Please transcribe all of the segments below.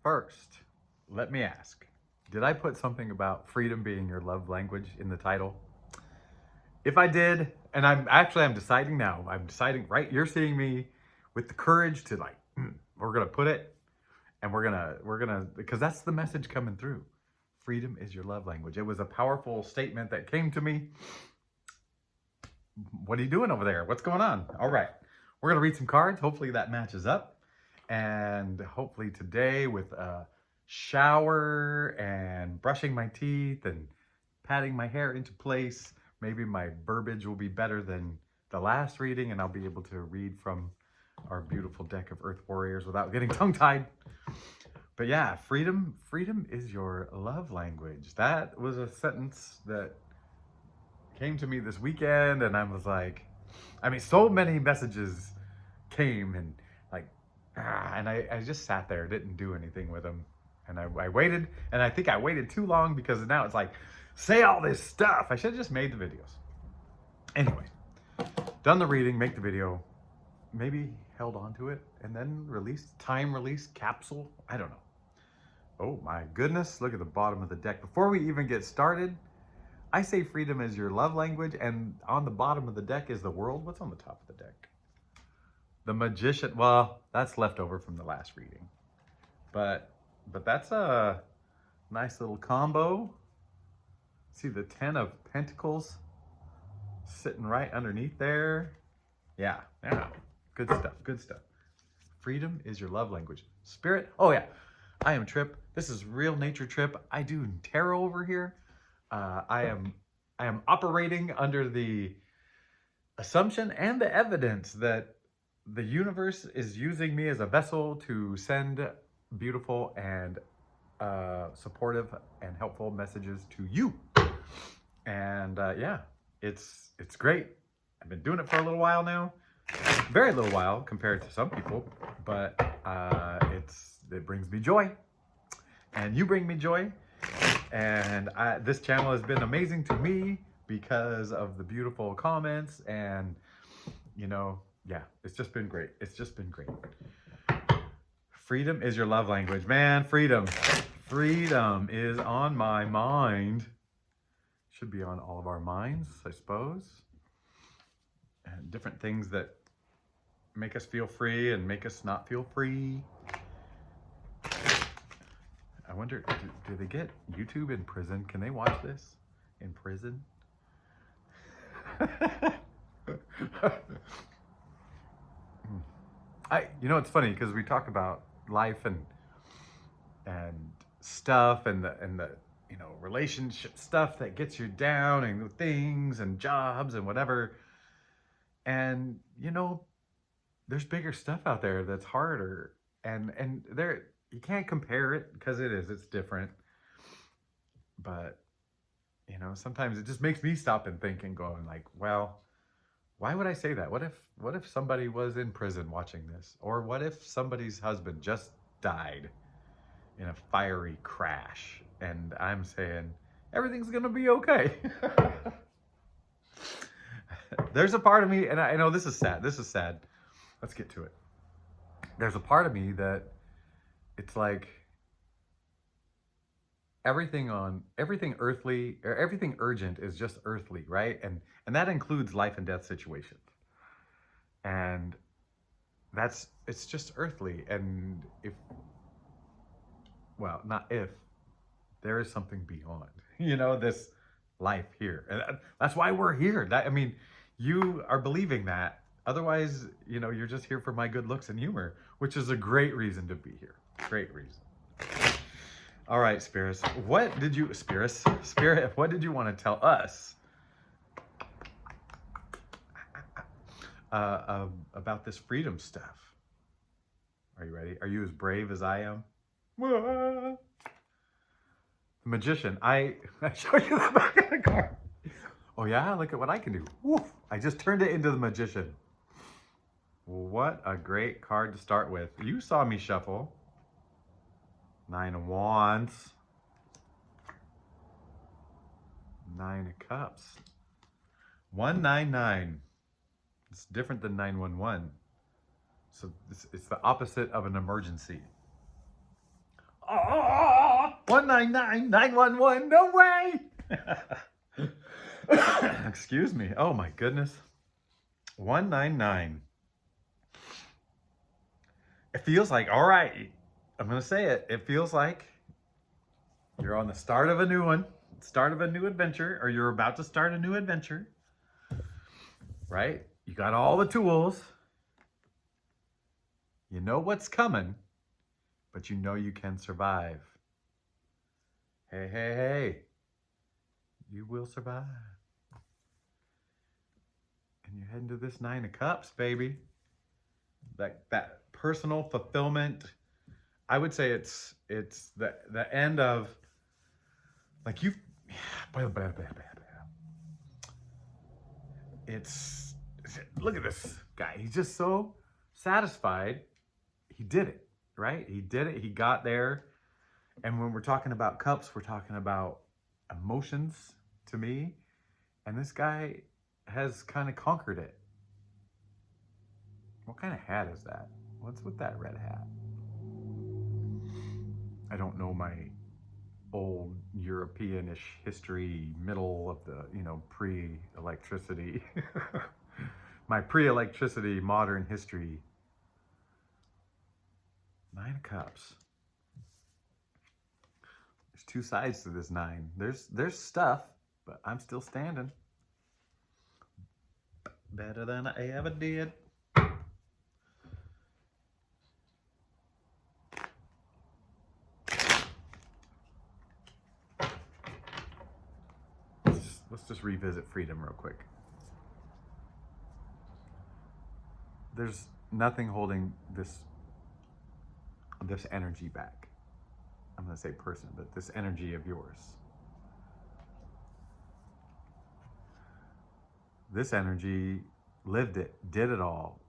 First, let me ask, did I put something about freedom being your love language in the title? If I did, and I'm deciding now, I'm deciding, right? You're seeing me with the courage to like, we're gonna put it, and we're gonna, because that's the message coming through. Freedom is your love language. It was a powerful statement that came to me. What are you doing over there? What's going on? All right, we're gonna read some cards. Hopefully that matches up, and hopefully today with a shower and brushing my teeth and patting my hair into place, maybe my verbiage will be better than the last reading, and I'll be able to read from our beautiful deck of Earth Warriors without getting tongue-tied. But yeah, freedom is your love language. That was a sentence that came to me this weekend, and I was like, I mean, so many messages came, and like, and I just sat there, didn't do anything with them. And I waited, and I think I waited too long because now it's like, say all this stuff. I should have just made the videos. Anyway, done the reading, make the video, maybe held on to it, and then time release capsule. I don't know. Oh my goodness, look at the bottom of the deck. Before we even get started, I say freedom is your love language, and on the bottom of the deck is the world. What's on the top of the deck? The Magician. Well, that's left over from the last reading. But that's a nice little combo. See the 10 of Pentacles sitting right underneath there. Yeah. Good stuff. Freedom is your love language. Spirit. Oh yeah. I am Trip. This is Real Nature Trip. I do tarot over here. I am operating under the assumption and the evidence that the universe is using me as a vessel to send beautiful and supportive and helpful messages to you. And yeah, it's great. I've been doing it for a little while now. Very little while compared to some people, but it brings me joy, and you bring me joy. And this channel has been amazing to me because of the beautiful comments, and you know, yeah, it's just been great. Freedom is your love language, man. Freedom is on my mind. Should be on all of our minds, I suppose. And different things that make us feel free and make us not feel free. I wonder, do they get YouTube in prison? Can they watch this in prison? You know, it's funny because we talk about life and stuff and the you know, relationship stuff that gets you down, and things and jobs and whatever. And you know, there's bigger stuff out there that's harder, and there, you can't compare it because it's different. But you know, sometimes it just makes me stop and think and going like, well, why would I say that? What if somebody was in prison watching this? Or what if somebody's husband just died in a fiery crash, and I'm saying everything's gonna be okay? There's a part of me, and I know this is sad. Let's get to it. There's a part of me that it's like everything earthly or everything urgent is just earthly, right? And that includes life and death situations. And it's just earthly. And not if, there is something beyond, you know, this life here. And that's why we're here. I mean, you are believing that. Otherwise, you know, you're just here for my good looks and humor, which is a great reason to be here. Great reason. All right, Spirit, what did you want to tell us about this freedom stuff? Are you ready? Are you as brave as I am? The Magician. I show you the back of the card. Oh yeah, look at what I can do. Woof. I just turned it into the Magician. What a great card to start with. You saw me shuffle. 9 of Wands. 9 of Cups. 199. It's different than 911. So it's the opposite of an emergency. Oh, 199 911. No way. Excuse me. Oh my goodness. 199. It feels like, all right, I'm going to say it. It feels like you're on the start of a new one, start of a new adventure, or you're about to start a new adventure, right? You got all the tools. You know what's coming, but you know you can survive. Hey, hey, hey. You will survive. And you're heading to this 9 of Cups, baby. That personal fulfillment. I would say it's the end of, like, you've, it's, look at this guy. He's just so satisfied. He did it, right? He did it. He got there. And when we're talking about cups, we're talking about emotions to me. And this guy has kind of conquered it. What kind of hat is that? What's with that red hat? I don't know my old European-ish history, middle of the, pre-electricity. My pre-electricity modern history. 9 of Cups. There's 2 sides to this 9. There's stuff, but I'm still standing. Better than I ever did. Let's just revisit freedom real quick. There's nothing holding this energy back. I'm going to say person, but this energy of yours. This energy lived it, did it all.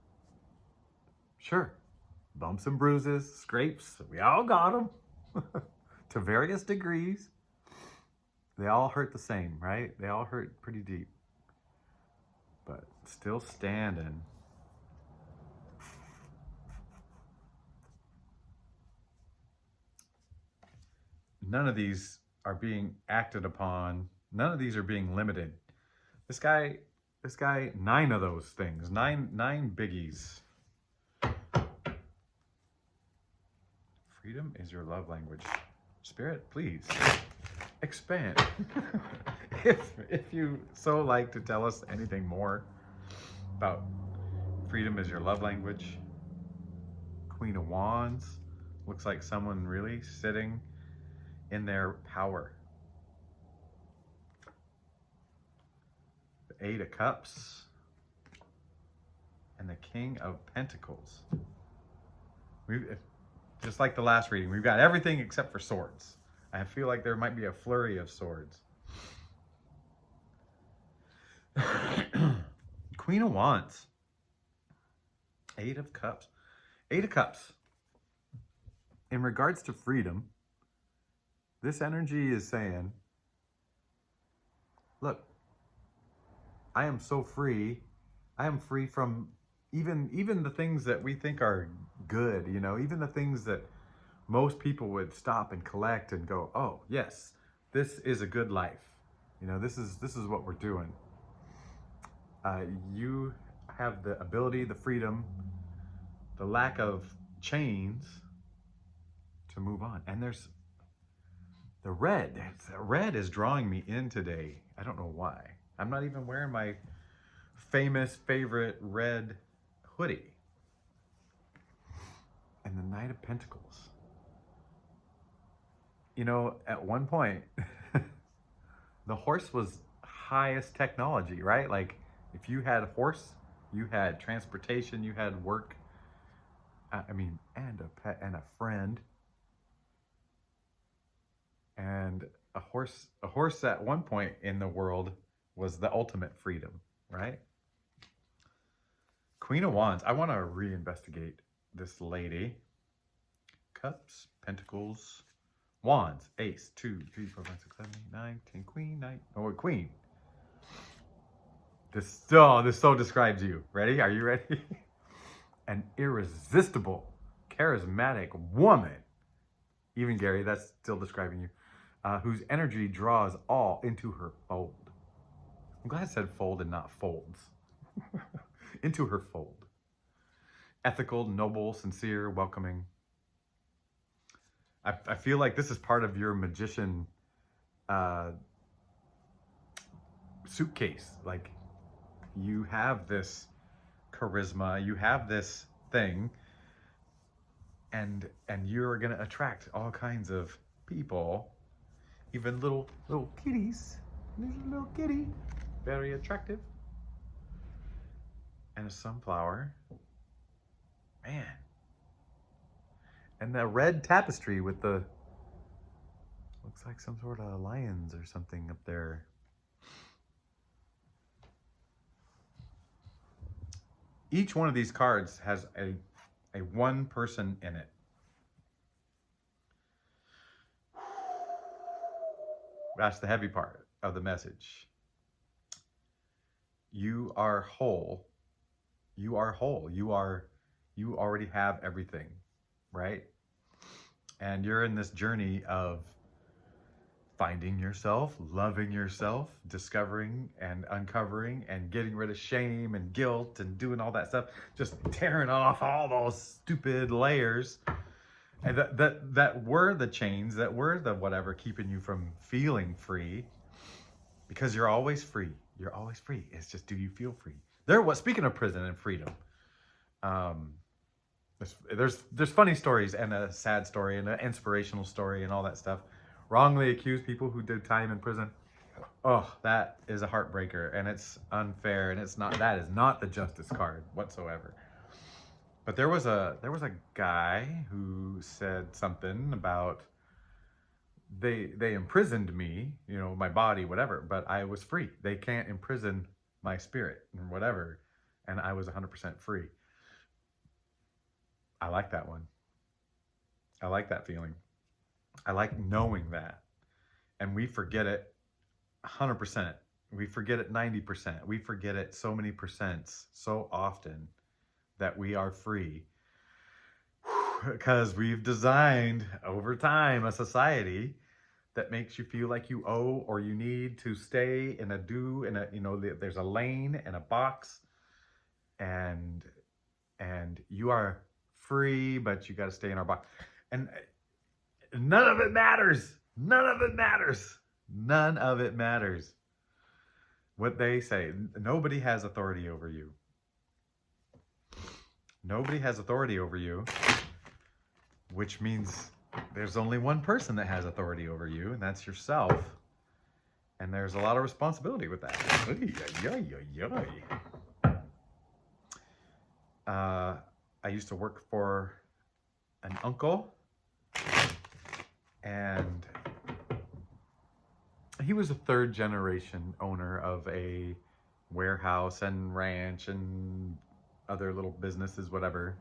Sure, bumps and bruises, scrapes, we all got them to various degrees. They all hurt the same, right? They all hurt pretty deep, but still standing. None of these are being acted upon. None of these are being limited. This guy, 9 of those things, nine biggies. Freedom is your love language. Spirit, please expand. if you so like to tell us anything more about freedom is your love language. Queen of Wands looks like someone really sitting in their power. The 8 of Cups and the King of Pentacles. Just like the last reading, we've got everything except for swords. I feel like there might be a flurry of swords. Queen of Wands. 8 of Cups. 8 of Cups. In regards to freedom, this energy is saying, look, I am so free. I am free from even the things that we think are good, even the things that most people would stop and collect and go, oh, yes, this is a good life. This is what we're doing. You have the ability, the freedom, the lack of chains to move on. And there's the red. The red is drawing me in today. I don't know why. I'm not even wearing my famous favorite red hoodie. And the Knight of Pentacles. At one point, the horse was highest technology, right? Like, if you had a horse, you had transportation, you had work, and a pet and a friend. And a horse at one point in the world was the ultimate freedom, right? Queen of Wands. I want to reinvestigate this lady. Cups, Pentacles, Wands, Ace, 2, 3, 4, 5, 6, 7, 8, 9, 10, Queen, 9. Oh, Queen. This so describes you. Ready? Are you ready? An irresistible, charismatic woman. even Gary, that's still describing you, whose energy draws all into her fold. I'm glad I said fold and not folds. Into her fold. Ethical, noble, sincere, welcoming. I feel like this is part of your magician suitcase. Like, you have this charisma, you have this thing, and you're gonna attract all kinds of people, even little kitties. There's a little kitty, very attractive, and a sunflower, man. And the red tapestry with the, looks like some sort of lions or something up there. Each one of these cards has a one person in it. That's the heavy part of the message. You are whole. You are whole. You already have everything, right? And you're in this journey of finding yourself, loving yourself, discovering and uncovering and getting rid of shame and guilt and doing all that stuff, just tearing off all those stupid layers. And that were the chains, that were the whatever keeping you from feeling free, because you're always free. You're always free. It's just, do you feel free? Speaking of prison and freedom, there's funny stories and a sad story and an inspirational story and all that stuff. Wrongly accused people who did time in prison. Oh, that is a heartbreaker, and it's unfair, and that is not the justice card whatsoever. But there was a guy who said something about they imprisoned me, my body, whatever, but I was free. They can't imprison my spirit or whatever, and I was 100% free. I like that one. I like that feeling. I like knowing that. And we forget it 100%. We forget it 90%. We forget it so many percents so often that we are free, because we've designed over time a society that makes you feel like you owe or you need to stay in there's a lane and a box, and you are free, but you got to stay in our box, and none of it matters. None of it matters. None of it matters. What they say, nobody has authority over you. Nobody has authority over you, which means there's only one person that has authority over you, and that's yourself. And there's a lot of responsibility with that. I used to work for an uncle, and he was a third generation owner of a warehouse and ranch and other little businesses, whatever.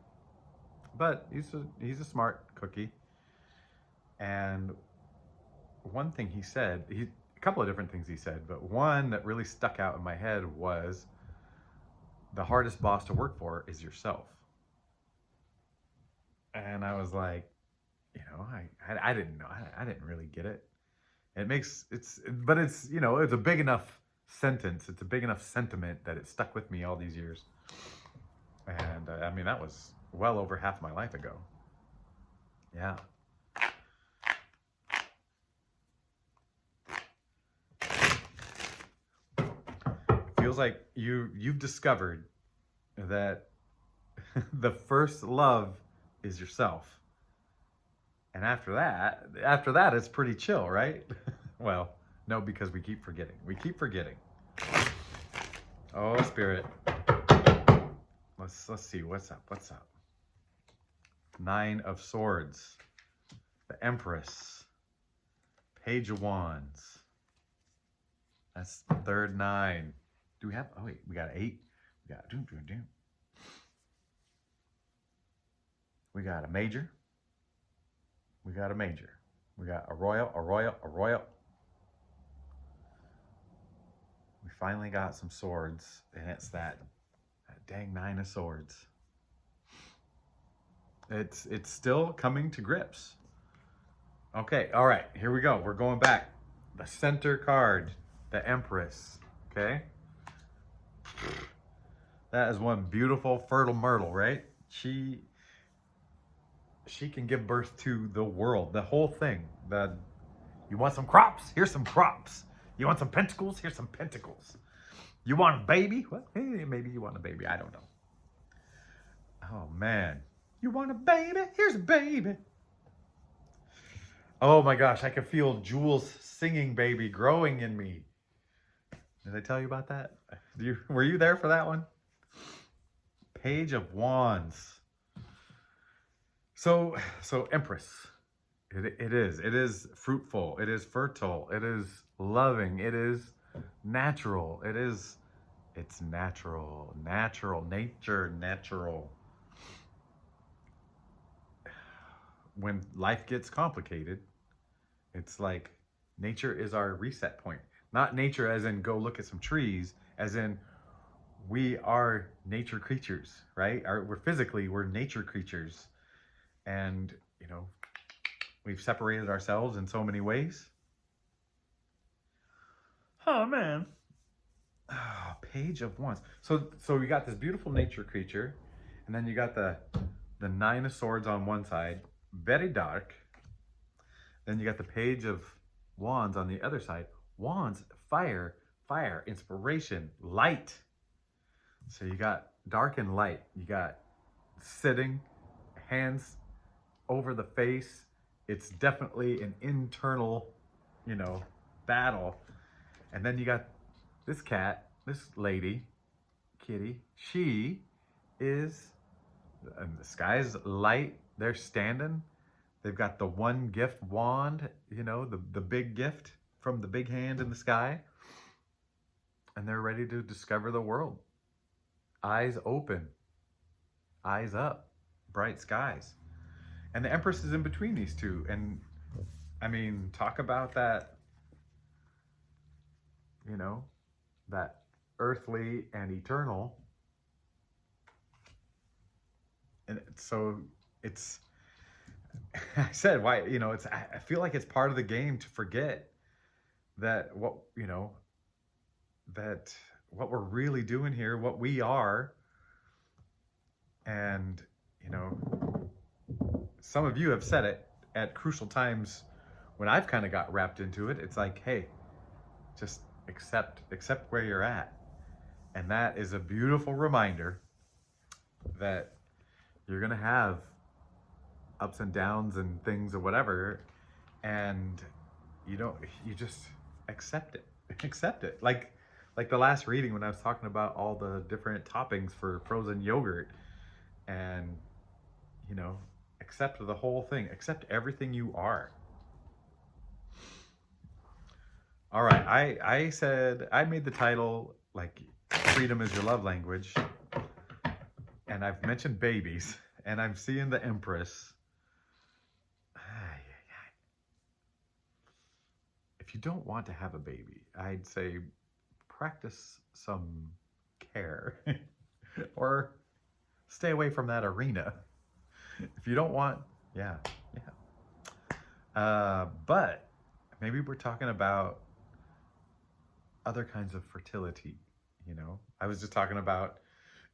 But he's a smart cookie. And one thing he said, a couple of different things he said, but one that really stuck out in my head was, the hardest boss to work for is yourself. And I was like, I didn't know. I didn't really get it. It's a big enough sentence. It's a big enough sentiment that it stuck with me all these years. And that was well over half my life ago. Yeah. It feels like you've discovered that the first love is yourself. And after that, it's pretty chill, right? Well, no, because we keep forgetting. We keep forgetting. Oh, Spirit. Let's see, what's up? 9 of Swords. The Empress. Page of Wands. That's the third 9. Do we have, oh wait, we got 8. We got, we got a major. We got a major. We got a royal, a royal, a royal. We finally got some swords, and it's that dang 9 of Swords. It's still coming to grips. Okay, all right, here we go. We're going back. The center card, the Empress. Okay, that is one beautiful fertile myrtle, right? She can give birth to the world, the whole thing. You want some crops? Here's some crops. You want some pentacles? Here's some pentacles. You want a baby? Well, hey, maybe you want a baby. I don't know. Oh man, you want a baby? Here's a baby. Oh my gosh, I can feel Jules singing baby growing in me. Did I tell you about that? Were you there for that one? Page of Wands. So Empress. It is fruitful. It is fertile. It is loving. It is natural. It's natural. Natural. When life gets complicated, it's like nature is our reset point. Not nature as in go look at some trees, as in we are nature creatures, right? We're nature creatures. And, we've separated ourselves in so many ways. Oh man. Oh, Page of Wands. So you got this beautiful nature creature, and then you got the Nine of Swords on one side, very dark. Then you got the Page of Wands on the other side. Wands, fire, inspiration, light. So you got dark and light. You got sitting, hands over the face. It's definitely an internal, battle. And then you got this cat, this lady, kitty. She is, the sky's light. They're standing. They've got the one gift wand, the big gift from the big hand in the sky. And they're ready to discover the world. Eyes open, eyes up, bright skies. And the Empress is in between these two. And I mean, talk about that, that earthly and eternal. And so it's, I said, why, I feel like it's part of the game to forget that that what we're really doing here, what we are. And, some of you have said it at crucial times when I've kind of got wrapped into it. It's like, hey, just accept where you're at. And that is a beautiful reminder that you're going to have ups and downs and things or whatever. And you just accept it. Accept it. Like the last reading when I was talking about all the different toppings for frozen yogurt, and, accept the whole thing. Accept everything you are. All right. I said, I made the title like freedom is your love language. And I've mentioned babies, and I'm seeing the Empress. If you don't want to have a baby, I'd say practice some care or stay away from that arena. If you don't want, yeah. But maybe we're talking about other kinds of fertility, I was just talking about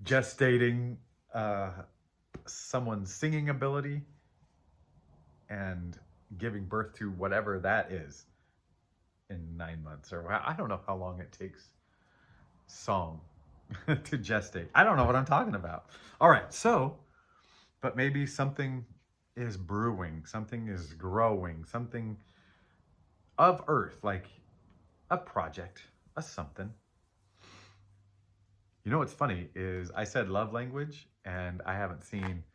gestating someone's singing ability and giving birth to whatever that is in 9 months, or I don't know how long it takes song to gestate. I don't know what I'm talking about. All right, but maybe something is brewing, something is growing, something of earth, like a project, a something. What's funny is I said love language, and I haven't seen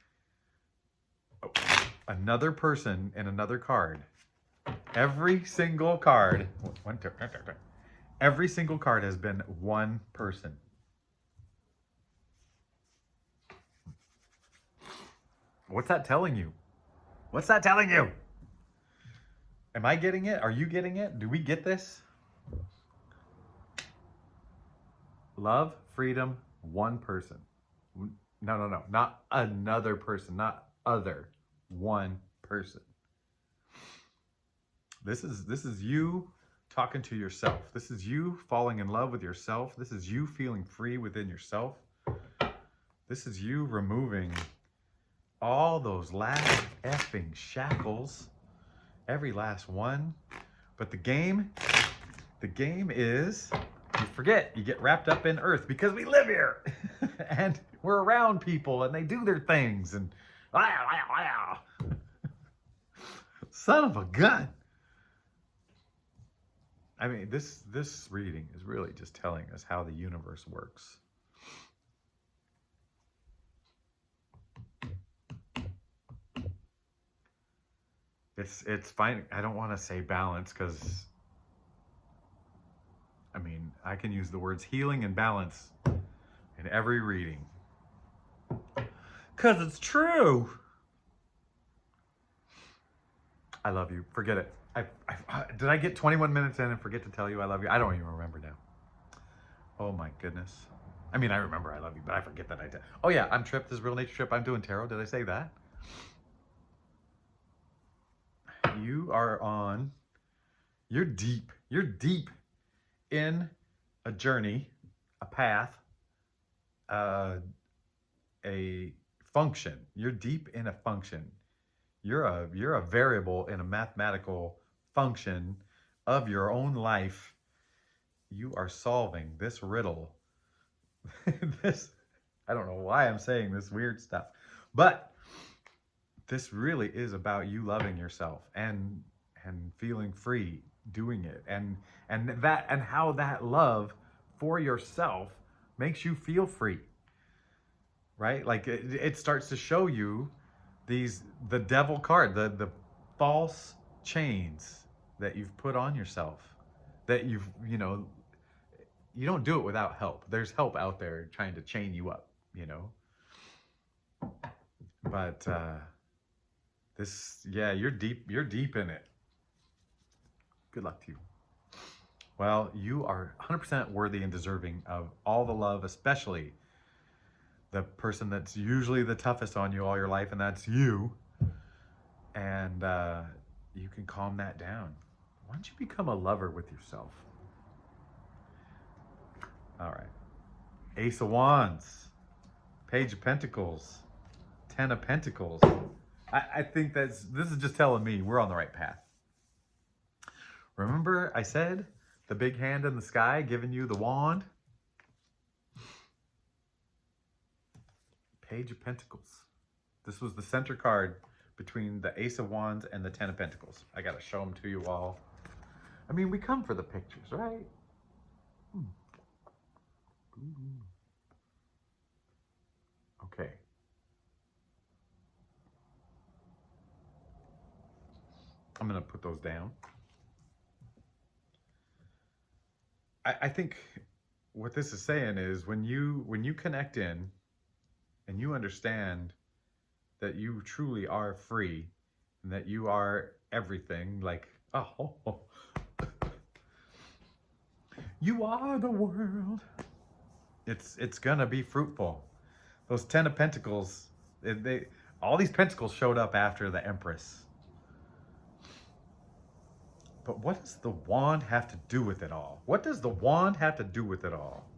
another person in another card. Every single card, every single card has been one person. What's that telling you? What's that telling you? Am I getting it? Are you getting it? Do we get this? Love, freedom, one person. No. Not another person, not other. One person. This is you talking to yourself. This is you falling in love with yourself. This is you feeling free within yourself. This is you removing all those last effing shackles, every last one. But the game is, you forget, you get wrapped up in earth because we live here and we're around people and they do their things and son of a gun. I mean, this reading is really just telling us how the universe works. It's fine. I don't want to say balance because, I mean, I can use the words healing and balance in every reading. Because it's true. I love you. Forget it. Did I get 21 minutes in and forget to tell you I love you? I don't even remember now. Oh my goodness. I mean, I remember I love you, but I forget that I did. Oh yeah, I'm Trip. This is Real Nature Trip. I'm doing tarot. Did I say that? You are on, you're deep in a journey, a path, a function. You're deep in a function. You're a variable in a mathematical function of your own life. You are solving this riddle. I don't know why I'm saying this weird stuff, but this really is about you loving yourself and feeling free doing it, and how that love for yourself makes you feel free, right? Like it starts to show you the devil card, the false chains that you've put on yourself, that you don't do it without help. There's help out there trying to chain you up, but you're deep in it. Good luck to you. Well, you are 100% worthy and deserving of all the love, especially the person that's usually the toughest on you all your life, and that's you. And you can calm that down. Why don't you become a lover with yourself? All right. Ace of Wands, Page of Pentacles, Ten of Pentacles. I think this is just telling me we're on the right path. Remember I said the big hand in the sky giving you the wand? Page of Pentacles. This was the center card between the Ace of Wands and the Ten of Pentacles. I got to show them to you all. I mean, we come for the pictures, right? Okay. I'm going to put those down. I think what this is saying is when you connect in and you understand that you truly are free and that you are everything, like, oh, you are the world. It's gonna be fruitful. Those Ten of Pentacles, all these pentacles showed up after the Empress. But what does the wand have to do with it all? What does the wand have to do with it all?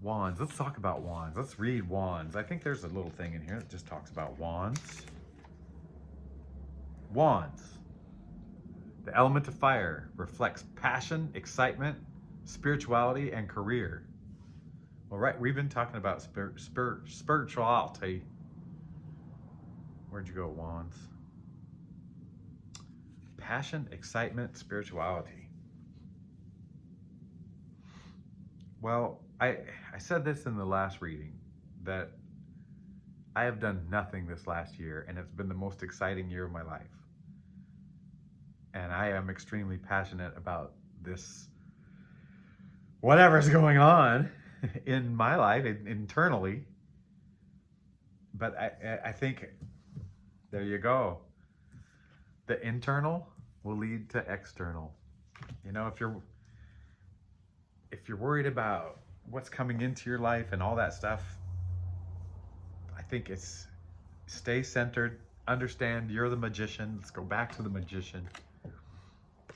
Wands. Let's talk about wands. Let's read wands. I think there's a little thing in here that just talks about wands. Wands. The element of fire reflects passion, excitement, spirituality, and career. Well, right, we've been talking about spirituality. Where'd you go, wands? Passion, excitement, spirituality. Well, I said this in the last reading, that I have done nothing this last year, and it's been the most exciting year of my life. And I am extremely passionate about this, whatever's going on in my life internally. But I think, there you go. The internal will lead to external. If you're worried about what's coming into your life and all that stuff, I think it's stay centered, understand you're the magician. Let's go back to the magician.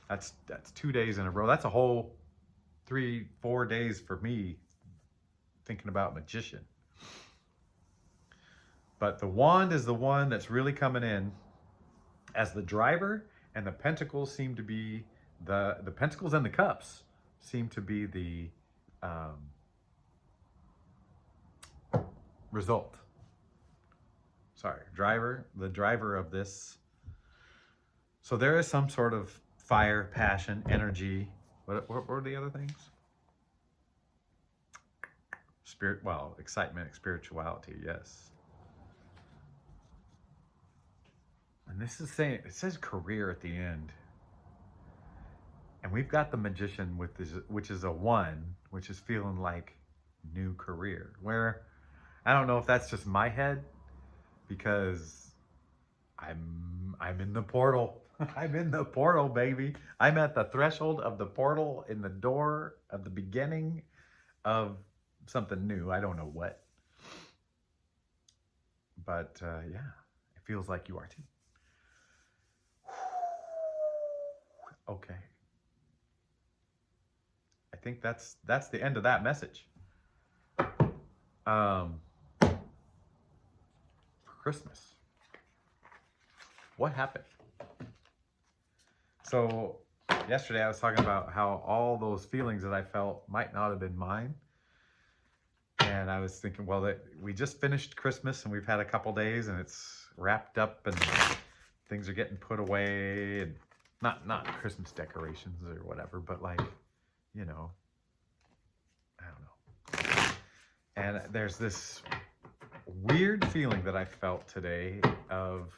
That's 2 days in a row. That's a whole 3, 4 days for me thinking about magician. But the wand is the one that's really coming in as the driver, and the pentacles seem to be the pentacles and the cups seem to be the result. Sorry, the driver of this. So there is some sort of fire, passion, energy. What were the other things? Spirit, well, excitement, spirituality, yes. And this is saying, it says career at the end. And we've got the magician with this, which is a 1, which is feeling like new career. Where I don't know if that's just my head, because I'm in the portal. I'm in the portal, baby. I'm at the threshold of the portal, in the door of the beginning of something new. I don't know what. But yeah, it feels like you are too. Okay. I think that's the end of that message. For Christmas. What happened? So yesterday I was talking about how all those feelings that I felt might not have been mine. And I was thinking, well, that we just finished Christmas and we've had a couple days and it's wrapped up and things are getting put away, and not Christmas decorations or whatever, but like, you know, I don't know. And there's this weird feeling that I felt today of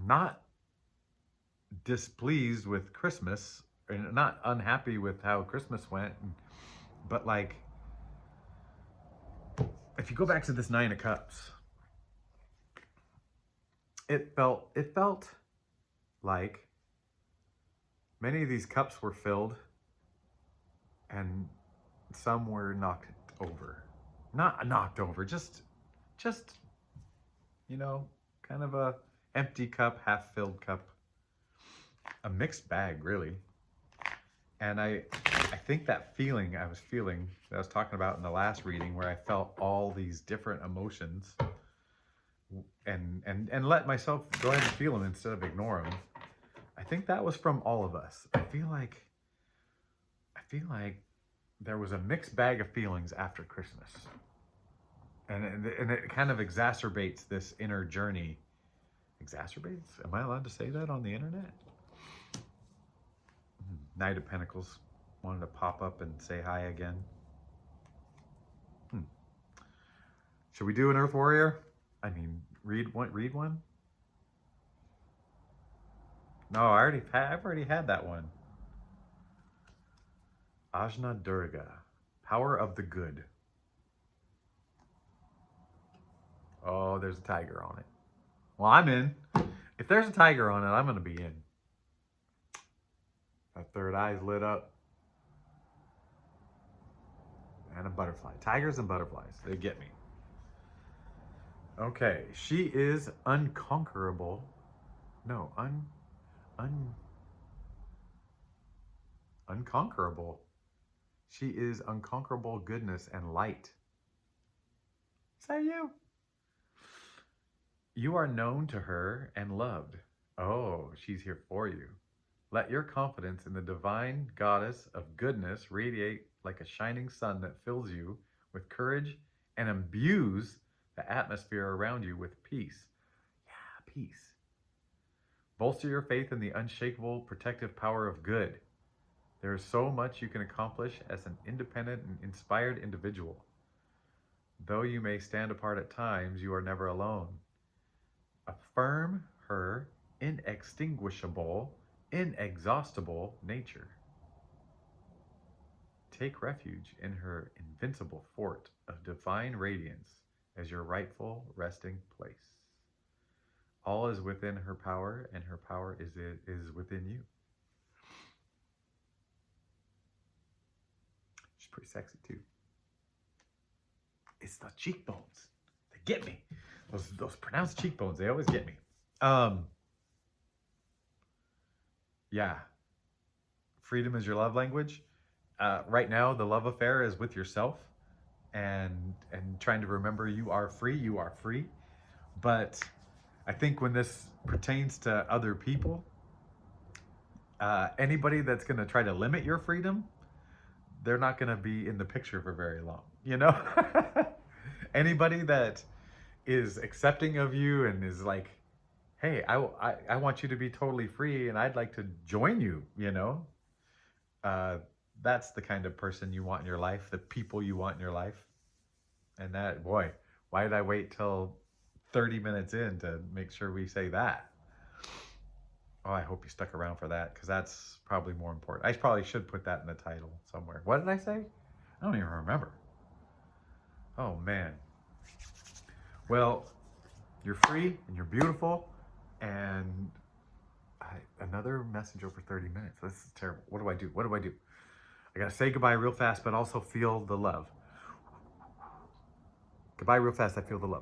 not displeased with Christmas, and not unhappy with how Christmas went, but like, if you go back to this 9 of Cups, it felt like many of these cups were filled and some were knocked over. Not knocked over, just you know, kind of a empty cup, half filled cup. A mixed bag, really. And I think that feeling I was feeling, that I was talking about in the last reading, where I felt all these different emotions and let myself go ahead and feel them instead of ignore them. I think that was from all of us. I feel like there was a mixed bag of feelings after Christmas. And it kind of exacerbates this inner journey. Exacerbates? Am I allowed to say that on the internet? Knight of Pentacles wanted to pop up and say hi again. Should we do an Earth Warrior? I mean, read one? No, I've already had that one. Ajna Durga, Power of the Good. Oh, there's a tiger on it. Well, I'm in. If there's a tiger on it, I'm going to be in. That third eye's lit up. And a butterfly. Tigers and butterflies. They get me. Okay. She is unconquerable. No, unconquerable. She is unconquerable goodness and light. Is that you? You are known to her and loved. Oh, she's here for you. Let your confidence in the divine goddess of goodness radiate like a shining sun that fills you with courage and imbues the atmosphere around you with peace. Yeah, peace. Bolster your faith in the unshakable protective power of good. There is so much you can accomplish as an independent and inspired individual. Though you may stand apart at times, you are never alone. Affirm her inextinguishable, inexhaustible nature. Take refuge in her invincible fort of divine radiance as your rightful resting place. All is within her power, and her power is within you. She's pretty sexy too. It's the cheekbones. They get me. Those pronounced cheekbones, they always get me. Yeah. freedom is your love language. Right now, the love affair is with yourself, and trying to remember you are free. You are free. But I think when this pertains to other people, anybody that's going to try to limit your freedom, they're not going to be in the picture for very long. You know, anybody that is accepting of you and is like, hey, I want you to be totally free and I'd like to join you, you know, that's the kind of person you want in your life, the people you want in your life. And that, boy, why did I wait till 30 minutes in to make sure we say that? Oh, I hope you stuck around for that, because that's probably more important. I probably should put that in the title somewhere. What did I say? I don't even remember. Oh, man. Well, you're free and you're beautiful. And another message over 30 minutes. This is terrible. What do I do? What do I do? I got to say goodbye real fast, but also feel the love. Goodbye real fast. I feel the love.